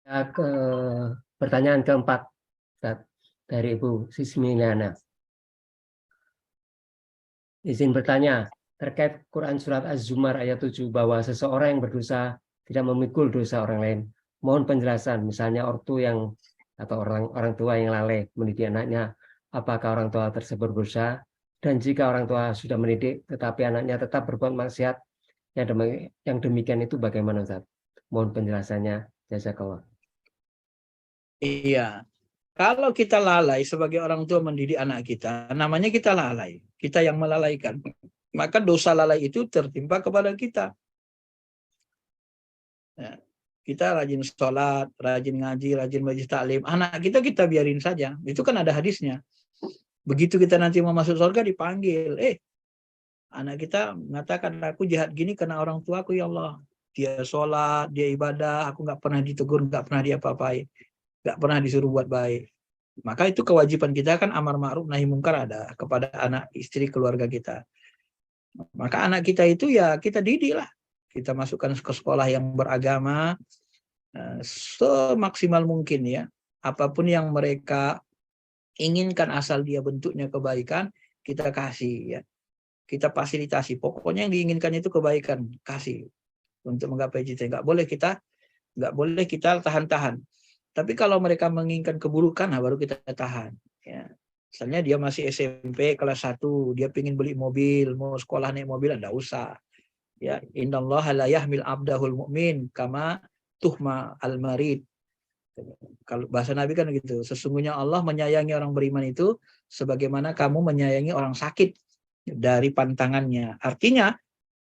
Ke pertanyaan keempat Ustaz, dari Ibu Sismiliana. Izin bertanya, terkait Quran Surat Az-Zumar ayat 7 bahwa seseorang yang berdosa tidak memikul dosa orang lain. Mohon penjelasan, misalnya ortu yang atau orang tua yang lalai mendidik anaknya, apakah orang tua tersebut berdosa? Dan jika orang tua sudah mendidik tetapi anaknya tetap berbuat maksiat, yang demikian itu bagaimana Ustaz? Mohon penjelasannya. Jazakallah. Iya, kalau kita lalai sebagai orang tua mendidik anak kita, namanya kita lalai. Kita yang melalaikan. Maka dosa lalai itu tertimpa kepada kita. Ya, kita rajin sholat, rajin ngaji, rajin majelis taklim. Anak kita biarin saja. Itu kan ada hadisnya. Begitu kita nanti mau masuk surga dipanggil. Anak kita mengatakan, aku jahat gini karena orang tuaku ya Allah. Dia sholat, dia ibadah, aku nggak pernah ditegur, nggak pernah diapa-apain. Nggak pernah disuruh buat baik. Maka itu kewajiban kita kan amar ma'ruf nahi mungkar ada kepada anak, istri, keluarga kita. Maka anak kita itu ya kita didik lah. Kita masukkan ke sekolah yang beragama semaksimal mungkin ya. Apapun yang mereka inginkan asal dia bentuknya kebaikan, kita kasih ya. Kita fasilitasi. Pokoknya yang diinginkan itu kebaikan, kasih untuk menggapai cita. Nggak boleh kita tahan-tahan. Tapi kalau mereka menginginkan keburukan, nah baru kita tahan. Ya. Misalnya dia masih SMP kelas 1, dia pengen beli mobil, mau sekolah naik mobil, enggak usah. Ya, innallaha la yahmil abdahul mu'min kama tuhma al-marid. Kalau bahasa Nabi kan gitu, sesungguhnya Allah menyayangi orang beriman itu sebagaimana kamu menyayangi orang sakit dari pantangannya. Artinya,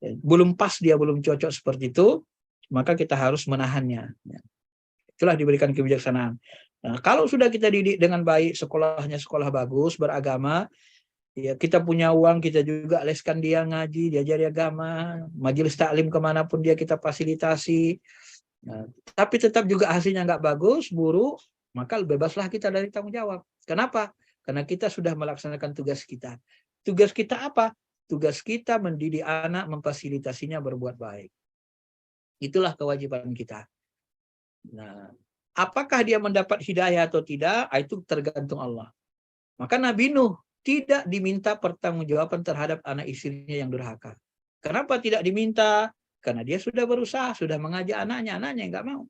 belum pas dia belum cocok seperti itu, maka kita harus menahannya. Itulah diberikan kebijaksanaan. Nah, kalau sudah kita didik dengan baik, sekolahnya sekolah bagus, beragama, ya kita punya uang, kita juga leskan dia ngaji, diajari agama, majelis taklim kemanapun dia kita fasilitasi. Nah, tapi tetap juga hasilnya nggak bagus, buruk, maka bebaslah kita dari tanggung jawab. Kenapa? Karena kita sudah melaksanakan tugas kita. Tugas kita apa? Tugas kita mendidik anak, memfasilitasinya berbuat baik. Itulah kewajiban kita. Nah, apakah dia mendapat hidayah atau tidak, itu tergantung Allah. Maka Nabi Nuh tidak diminta pertanggungjawaban terhadap anak istrinya yang durhaka. Kenapa tidak diminta? Karena dia sudah berusaha, sudah mengajak anaknya nggak mau.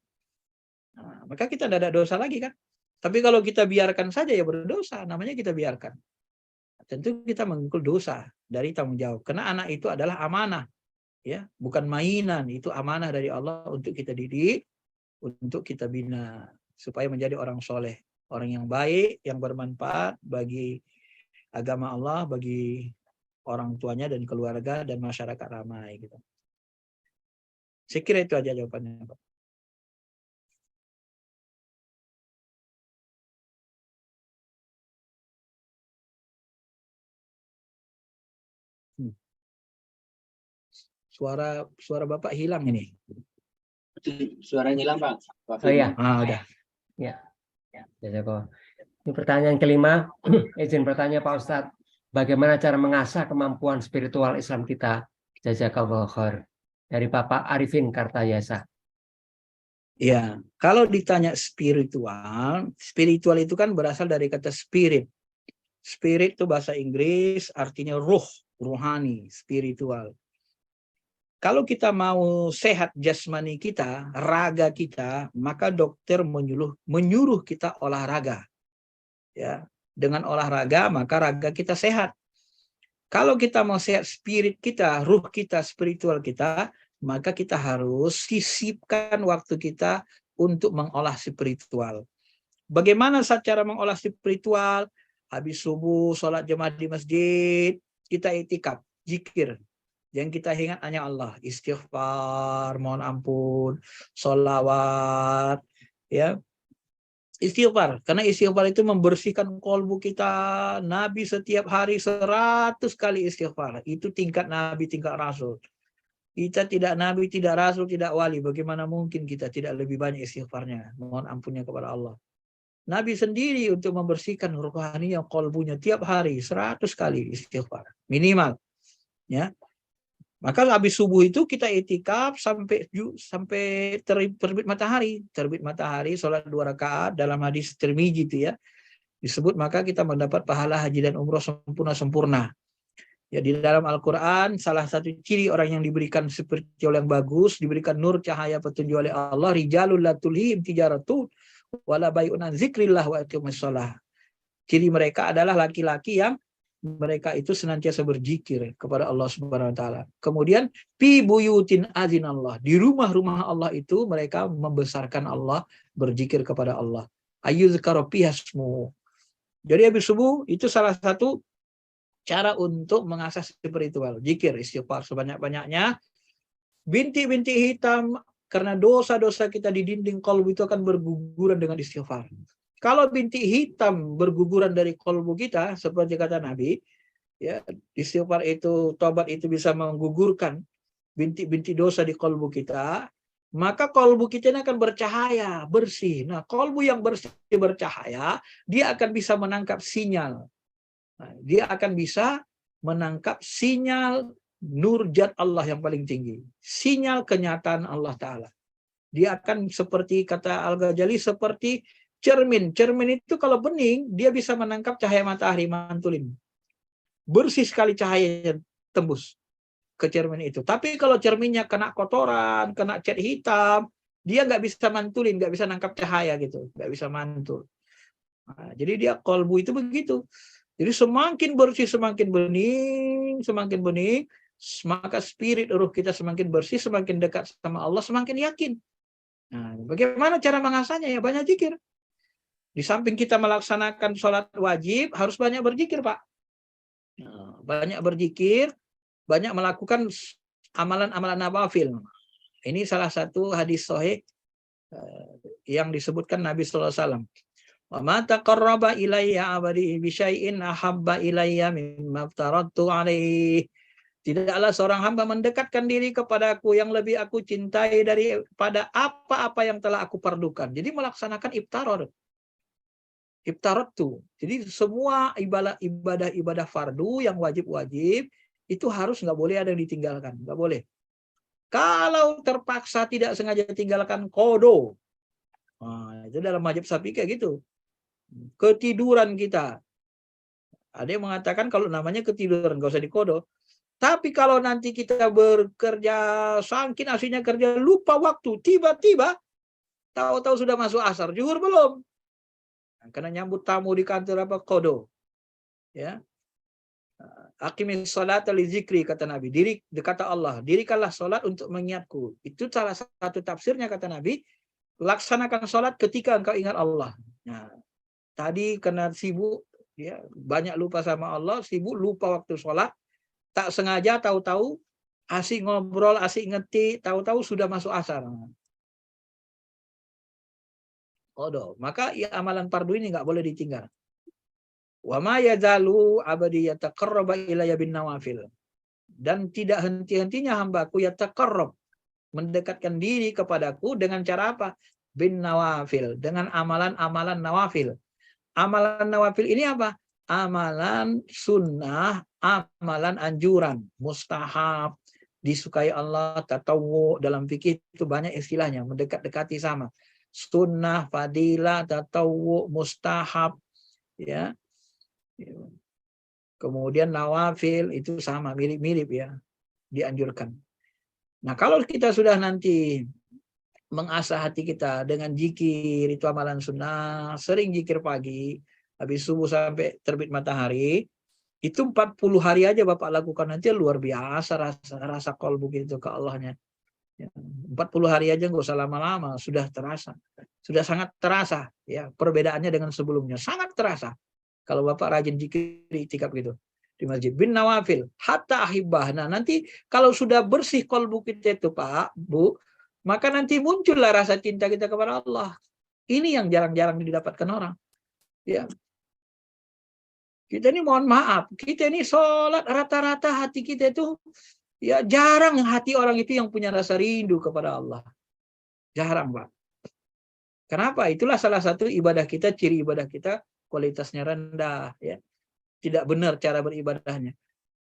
Nah, maka kita tidak ada dosa lagi kan? Tapi kalau kita biarkan saja ya berdosa, namanya kita biarkan. Tentu kita mengikul dosa dari tanggung jawab. Karena anak itu adalah amanah, ya, bukan mainan. Itu amanah dari Allah untuk kita didik, untuk kita bina supaya menjadi orang soleh, orang yang baik, yang bermanfaat bagi agama Allah, bagi orang tuanya dan keluarga dan masyarakat ramai gitu. Saya kira itu aja jawabannya, Pak. Suara Bapak hilang ini. Suaranya hilang, Pak. Oh iya. Udah. Ya. Jazakallah. Ini pertanyaan kelima. Izin bertanya Pak Ustadz, bagaimana cara mengasah kemampuan spiritual Islam kita? Jazakallah khair. Dari Bapak Arifin Kartayasa. Ya, kalau ditanya spiritual itu kan berasal dari kata spirit. Spirit itu bahasa Inggris artinya ruh, ruhani, spiritual. Kalau kita mau sehat jasmani kita, raga kita, maka dokter menyuruh kita olahraga. Ya, dengan olahraga maka raga kita sehat. Kalau kita mau sehat spirit kita, ruh kita, spiritual kita, maka kita harus sisipkan waktu kita untuk mengolah spiritual. Bagaimana cara mengolah spiritual? Habis subuh, sholat jemaah di masjid, kita itikaf, zikir. Yang kita ingat hanya Allah, istighfar, mohon ampun, sholawat, ya. Istighfar, karena istighfar itu membersihkan kolbu kita. Nabi setiap hari 100 kali istighfar. Itu tingkat Nabi, tingkat Rasul. Kita tidak Nabi, tidak Rasul, tidak wali. Bagaimana mungkin kita tidak lebih banyak istighfarnya? Mohon ampunnya kepada Allah. Nabi sendiri untuk membersihkan rohaninya, kolbunya tiap hari 100 kali istighfar. Minimal. Ya. Maka habis subuh itu kita itikaf sampai terbit matahari. Terbit matahari, sholat 2 rakaat dalam hadis Tirmizi itu ya. Disebut maka kita mendapat pahala haji dan umroh sempurna. Ya, di dalam Al-Quran salah satu ciri orang yang diberikan spiritual yang bagus, diberikan nur cahaya petunjuk oleh Allah, rijalul la tulhihim tijaratu wala bai'un an zikrillah wa iqimus shalah. Ciri mereka adalah laki-laki yang mereka itu senantiasa berzikir kepada Allah Subhanahu wa taala. Kemudian fi buyutin azinallah, di rumah-rumah Allah itu mereka membesarkan Allah, berzikir kepada Allah. Ayyuzkaru fihasmu. Jadi habis subuh itu salah satu cara untuk mengasah spiritual, zikir, istighfar sebanyak-banyaknya. Bintik-bintik hitam karena dosa-dosa kita di dinding qalbu itu akan berguguran dengan istighfar. Kalau bintik hitam berguguran dari qalbu kita, seperti kata Nabi, ya, istighfar itu, tobat itu bisa menggugurkan bintik-bintik dosa di qalbu kita, maka qalbu kita ini akan bercahaya, bersih. Nah, qalbu yang bersih, bercahaya, dia akan bisa menangkap sinyal. Nah, dia akan bisa menangkap sinyal nur zat Allah yang paling tinggi. Sinyal kenyataan Allah Ta'ala. Dia akan seperti, kata Al-Ghazali, seperti cermin. Cermin itu kalau bening, dia bisa menangkap cahaya matahari mantulin. Bersih sekali cahayanya tembus ke cermin itu. Tapi kalau cerminnya kena kotoran, kena cat hitam, dia nggak bisa mantulin, nggak bisa nangkap cahaya gitu, nggak bisa mantul. Nah, jadi dia qalbu itu begitu. Jadi semakin bersih, semakin bening, maka spirit ruh kita semakin bersih, semakin dekat sama Allah, semakin yakin. Nah, bagaimana cara mengasahnya? Ya banyak zikir. Di samping kita melaksanakan sholat wajib, harus banyak berzikir, Pak. Nah, banyak berzikir, banyak melakukan amalan-amalan nawafil. Ini salah satu hadis sahih yang disebutkan Nabi sallallahu alaihi wasallam. Wa ma taqarraba ilayya 'abdi bi syai'in ahabba ilayya mimma aftaradtu 'alaihi. Tidaklah seorang hamba mendekatkan diri kepadaku yang lebih aku cintai daripada apa-apa yang telah aku fardukan. Jadi melaksanakan iftaratu. Jadi semua ibadah fardu yang wajib-wajib itu harus, nggak boleh ada yang ditinggalkan, nggak boleh. Kalau terpaksa tidak sengaja tinggalkan kodo. Nah, itu dalam mazhab Syafi'i kayak gitu. Ketiduran kita. Ada yang mengatakan kalau namanya ketiduran nggak usah dikodo. Tapi kalau nanti kita bekerja, saking aslinya kerja, lupa waktu, tiba-tiba tahu-tahu sudah masuk asar, zuhur belum. Nah, karena nyambut tamu di kantor apa, kodo. Ya. Aqimis sholata li zikri, kata Nabi. Kata Allah, dirikanlah sholat untuk mengingatku. Itu salah satu tafsirnya, kata Nabi. Laksanakan sholat ketika engkau ingat Allah. Nah, tadi karena sibuk, ya, banyak lupa sama Allah, sibuk lupa waktu sholat, tak sengaja tahu-tahu asik ngobrol, asik ngetik, tahu-tahu sudah masuk asar. Maka ya, amalan fardu ini nggak boleh ditinggal. Wa ma yazalu abadi yataqarraba ilayya bin nawafil. Dan tidak henti-hentinya hambaku yataqarrab, mendekatkan diri kepadaku dengan cara apa? Bin nawafil, dengan amalan-amalan nawafil. Amalan nawafil ini apa? Amalan sunnah, amalan anjuran, mustahab, disukai Allah, tatawwu, dalam fikih itu banyak istilahnya, mendekat-dekati sama. Sunnah, fadilah, tatawwu, mustahab, ya. Kemudian nawafil itu sama, mirip-mirip ya, dianjurkan. Nah, kalau kita sudah nanti mengasah hati kita dengan zikir, itu amalan sunnah, sering zikir pagi, habis subuh sampai terbit matahari, itu 40 hari aja Bapak lakukan, nanti luar biasa rasa qalbu gitu ke Allahnya. 40 hari aja nggak usah lama-lama, sudah terasa. Sudah sangat terasa ya, perbedaannya dengan sebelumnya, sangat terasa. Kalau Bapak rajin zikir itikaf gitu di masjid. Bin nawafil hatta ahibah. Nah, nanti kalau sudah bersih qalbu kita itu Pak, Bu, maka nanti muncullah rasa cinta kita kepada Allah. Ini yang jarang-jarang didapatkan orang. Ya. Kita ini mohon maaf, kita ini sholat rata-rata hati kita itu, ya jarang hati orang itu yang punya rasa rindu kepada Allah. Jarang, Pak. Kenapa? Itulah salah satu ibadah kita, ciri ibadah kita kualitasnya rendah, ya. Tidak benar cara beribadahnya.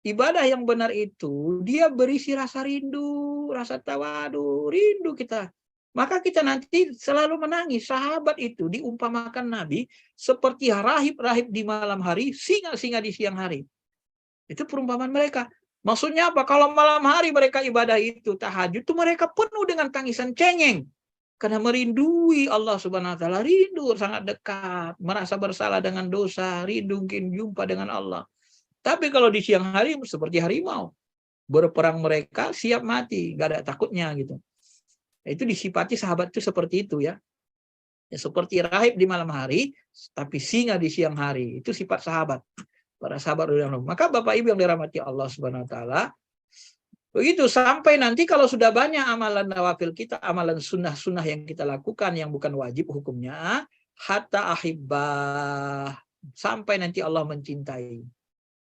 ibadah yang benar itu dia berisi rasa rindu, rasa tawadu, rindu kita. Maka kita nanti selalu menangis. Sahabat itu diumpamakan Nabi seperti rahib-rahib di malam hari, singa-singa di siang hari. Itu perumpamaan mereka. Maksudnya apa? Kalau malam hari mereka ibadah itu, tahajud itu mereka penuh dengan tangisan cengeng. Karena merindui Allah Subhanahu wa taala, rindu sangat dekat, merasa bersalah dengan dosa, rindu mungkin jumpa dengan Allah. Tapi kalau di siang hari seperti harimau, berperang mereka siap mati, gak ada takutnya gitu. Itu disifati sahabat itu seperti itu ya. Seperti rahib di malam hari, tapi singa di siang hari. Itu sifat sahabat. Para sahabat radhiyallahu anhum. Maka Bapak Ibu yang dirahmati Allah Subhanahu wa taala, begitu sampai nanti kalau sudah banyak amalan nawafil kita, amalan sunnah-sunnah yang kita lakukan yang bukan wajib hukumnya, hatta ahibbah, sampai nanti Allah mencintai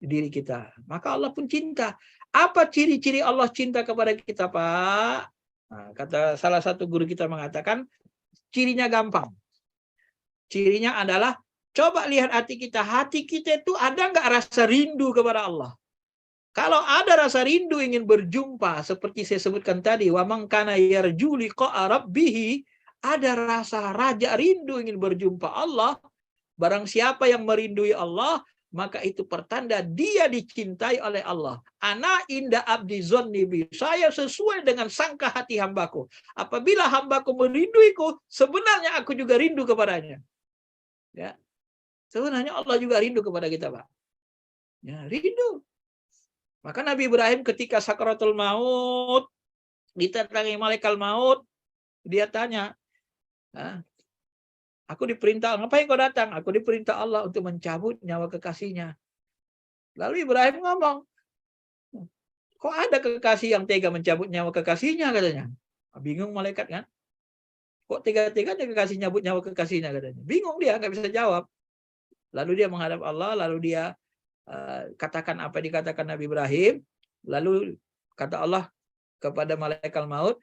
diri kita. Maka Allah pun cinta. Apa ciri-ciri Allah cinta kepada kita, Pak? Nah, kata salah satu guru kita mengatakan, cirinya gampang. Cirinya adalah, coba lihat hati kita. Hati kita itu ada nggak rasa rindu kepada Allah? Kalau ada rasa rindu ingin berjumpa, seperti saya sebutkan tadi, wa man kana yarju liqa'a rabbih, ada rasa raja rindu ingin berjumpa Allah. Barang siapa yang merindui Allah, maka itu pertanda dia dicintai oleh Allah. Ana inda abdi zonni bi, saya sesuai dengan sangka hati hambaku. Apabila hambaku merinduiku, sebenarnya aku juga rindu kepadanya. Ya, sebenarnya Allah juga rindu kepada kita, Pak. Ya, rindu. Maka Nabi Ibrahim ketika sakaratul maut, ditatangi malaikat maut, dia tanya, aku diperintah, ngapain kau datang? Aku diperintah Allah untuk mencabut nyawa kekasihnya. Lalu Ibrahim ngomong, kok ada kekasih yang tega mencabut nyawa kekasihnya, katanya. Bingung malaikat kan? Kok tega-teganya kekasih nyabut nyawa kekasihnya, katanya. Bingung dia, nggak bisa jawab. Lalu dia menghadap Allah, lalu dia katakan apa dikatakan Nabi Ibrahim. Lalu kata Allah kepada malaikat maut,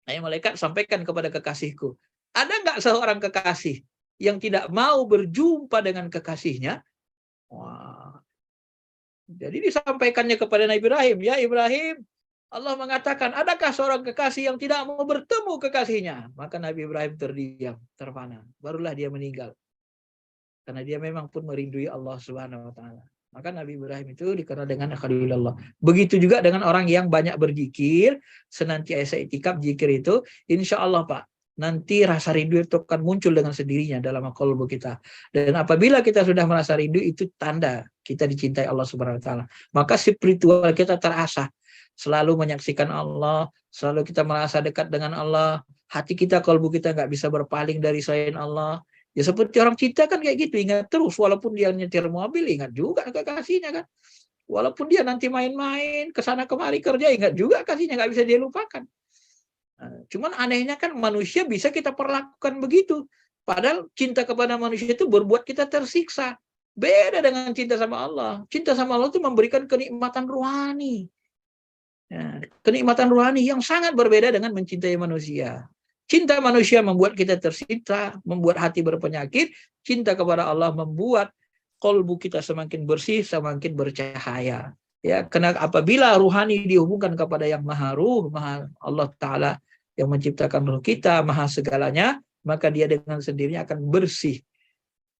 "Hai malaikat, sampaikan kepada kekasihku, ada nggak seorang kekasih yang tidak mau berjumpa dengan kekasihnya?" Wah. Jadi disampaikannya kepada Nabi Ibrahim, ya Ibrahim, Allah mengatakan, adakah seorang kekasih yang tidak mau bertemu kekasihnya? Maka Nabi Ibrahim terdiam, terpana. Barulah dia meninggal. Karena dia memang pun merindui Allah Subhanahu wa taala. Maka Nabi Ibrahim itu dikenal dengan Khalilullah. Begitu juga dengan orang yang banyak berzikir, senantiasa itikaf zikir itu, insya Allah Pak, nanti rasa rindu itu akan muncul dengan sendirinya dalam qalbu kita. Dan apabila kita sudah merasa rindu, itu tanda kita dicintai Allah Subhanahu wa taala. Maka spiritual kita terasa, selalu menyaksikan Allah, selalu kita merasa dekat dengan Allah, hati kita, qalbu kita nggak bisa berpaling dari selain Allah. Ya seperti orang cinta kan kayak gitu, ingat terus, walaupun dia nyetir mobil, ingat juga kekasihnya kan. Walaupun dia nanti main-main, kesana kemari kerja, ingat juga kasihnya, nggak bisa dia lupakan. Nah, cuman anehnya kan manusia bisa kita perlakukan begitu. Padahal cinta kepada manusia itu berbuat kita tersiksa. Beda dengan cinta sama Allah. Cinta sama Allah itu memberikan kenikmatan rohani. Ya, kenikmatan rohani yang sangat berbeda dengan mencintai manusia. Cinta manusia membuat kita tersiksa, membuat hati berpenyakit. Cinta kepada Allah membuat qalbu kita semakin bersih, semakin bercahaya. Ya, karena apabila ruhani dihubungkan kepada yang maha ruh, maha Allah Ta'ala yang menciptakan ruh kita, maha segalanya, maka dia dengan sendirinya akan bersih.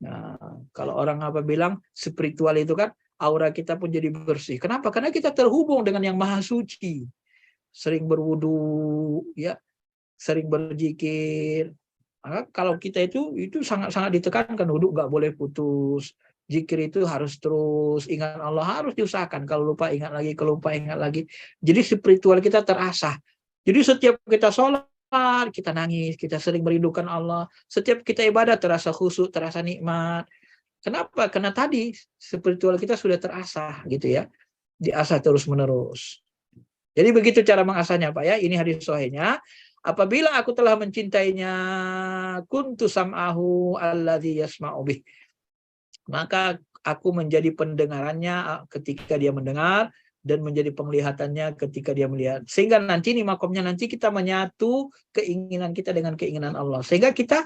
Nah, kalau orang apa bilang spiritual itu kan aura kita pun jadi bersih. Kenapa? Karena kita terhubung dengan yang maha suci. Sering berwudu, ya, sering berzikir. Maka kalau kita itu sangat-sangat ditekankan, wudhu nggak boleh putus. Zikir itu harus terus, ingat Allah harus diusahakan. Kalau lupa ingat lagi, kalau lupa ingat lagi. Jadi spiritual kita terasah. Jadi setiap kita sholat, kita nangis, kita sering merindukan Allah. Setiap kita ibadah terasa khusyuk, terasa nikmat. Kenapa? Karena tadi spiritual kita sudah terasah gitu ya. Diasah terus-menerus. Jadi begitu cara mengasahnya Pak ya. Ini hadis sahihnya. Apabila aku telah mencintainya, kuntu sam'ahu alladzi yasma'u bih. Maka aku menjadi pendengarannya ketika dia mendengar, dan menjadi penglihatannya ketika dia melihat. Sehingga nanti ini makomnya, nanti kita menyatu keinginan kita dengan keinginan Allah. Sehingga kita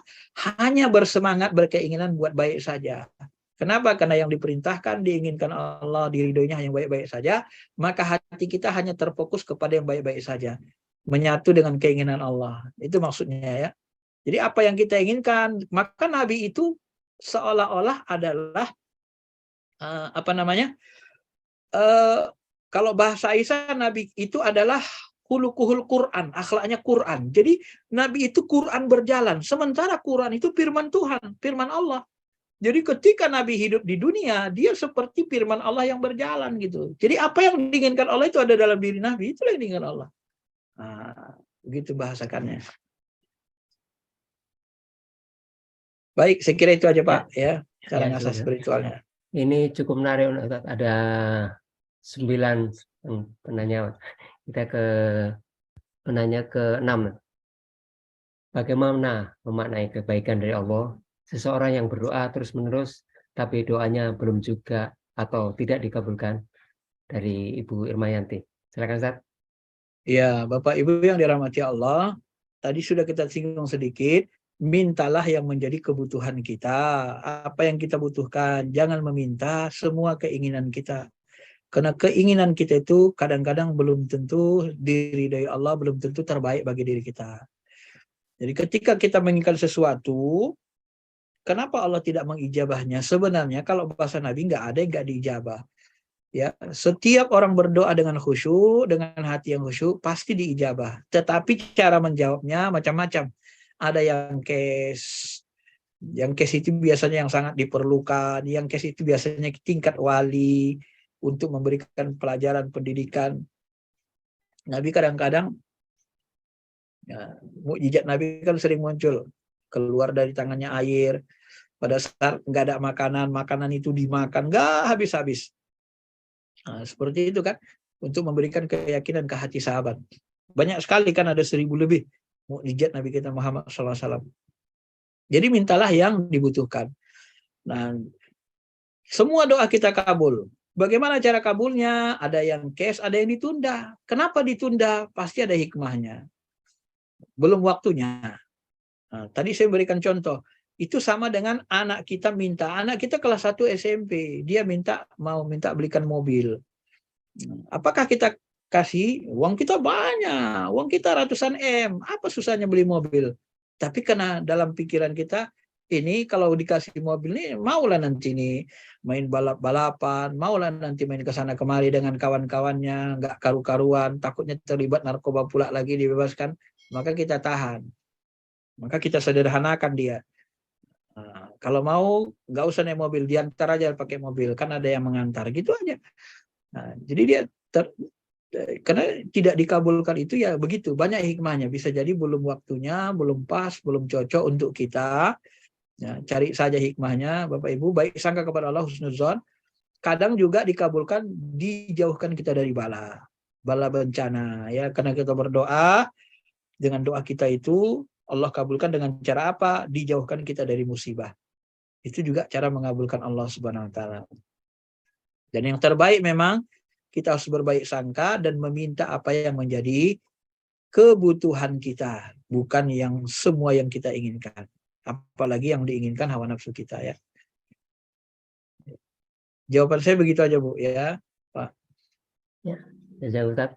hanya bersemangat berkeinginan buat baik saja. Kenapa? Karena yang diperintahkan, diinginkan Allah, diridhoinya yang baik-baik saja, maka hati kita hanya terfokus kepada yang baik-baik saja. Menyatu dengan keinginan Allah. Itu maksudnya ya. Jadi apa yang kita inginkan, maka Nabi itu seolah-olah adalah apa namanya? Kalau bahasa Aisyah, Nabi itu adalah khuluquhul Quran, akhlaknya Quran. Jadi Nabi itu Quran berjalan, sementara Quran itu firman Tuhan, firman Allah. Jadi ketika Nabi hidup di dunia, dia seperti firman Allah yang berjalan gitu. Jadi apa yang diinginkan Allah itu ada dalam diri Nabi, itulah yang diinginkan Allah. Nah, begitu bahasakannya. Baik, saya kira itu aja Pak ya, cara ngasah spiritualnya. Ini cukup menarik, Ustaz. Ada 9 penanya. Kita ke penanya ke-6. Bagaimana memaknai kebaikan dari Allah? Seseorang yang berdoa terus-menerus, tapi doanya belum juga atau tidak dikabulkan. Dari Ibu Irmayanti. Silakan, Ustaz. Ya, Bapak Ibu yang dirahmati Allah, tadi sudah kita singgung sedikit, mintalah yang menjadi kebutuhan kita. Apa yang kita butuhkan, jangan meminta semua keinginan kita. Karena keinginan kita itu kadang-kadang belum tentu diridhai Allah, belum tentu terbaik bagi diri kita. Jadi ketika kita menginginkan sesuatu, kenapa Allah tidak mengijabahnya? Sebenarnya kalau bahasa Nabi nggak ada yang nggak diijabah. Ya, setiap orang berdoa dengan khusyuk, dengan hati yang khusyuk, pasti diijabah. Tetapi cara menjawabnya macam-macam. Ada yang case itu biasanya yang sangat diperlukan, yang case itu biasanya tingkat wali untuk memberikan pelajaran pendidikan. Nabi kadang-kadang, ya, mukjizat Nabi kan sering muncul, keluar dari tangannya air, pada saat nggak ada makanan, makanan itu dimakan, nggak habis-habis. Nah, seperti itu kan, untuk memberikan keyakinan ke hati sahabat. Banyak sekali kan, ada 1000 lebih mukjizat Nabi kita Muhammad SAW. Jadi mintalah yang dibutuhkan. Nah, semua doa kita kabul. Bagaimana cara kabulnya? Ada yang case, ada yang ditunda. Kenapa ditunda? Pasti ada hikmahnya. Belum waktunya. Nah, tadi saya berikan contoh. Itu sama dengan anak kita minta. Anak kita kelas 1 SMP. Dia mau minta belikan mobil. Apakah kita kasih? Uang kita banyak. Uang kita ratusan M. Apa susahnya beli mobil? Tapi karena dalam pikiran kita, ini kalau dikasih mobil ini, maulah nanti nih main balap-balapan, maulah nanti main ke sana kemari dengan kawan-kawannya, nggak karu-karuan, takutnya terlibat narkoba pula lagi dibebaskan, maka kita tahan. Maka kita sederhanakan dia. Nah, kalau mau nggak usah naik mobil, diantar aja pakai mobil, kan ada yang mengantar, gitu aja. Nah, jadi dia karena tidak dikabulkan itu ya begitu, banyak hikmahnya. Bisa jadi belum waktunya, belum pas, belum cocok untuk kita. Ya, cari saja hikmahnya, Bapak Ibu. Baik sangka kepada Allah, husnuzon. Kadang juga dikabulkan, dijauhkan kita dari bala bencana. Ya, karena kita berdoa, dengan doa kita itu Allah kabulkan dengan cara apa? Dijauhkan kita dari musibah. Itu juga cara mengabulkan Allah Subhanahu Wa Taala. Dan yang terbaik memang kita harus berbaik sangka dan meminta apa yang menjadi kebutuhan kita, bukan yang semua yang kita inginkan. Apalagi yang diinginkan hawa nafsu kita ya. Jawaban saya begitu aja Bu ya, Pak. Ya, Ustaz.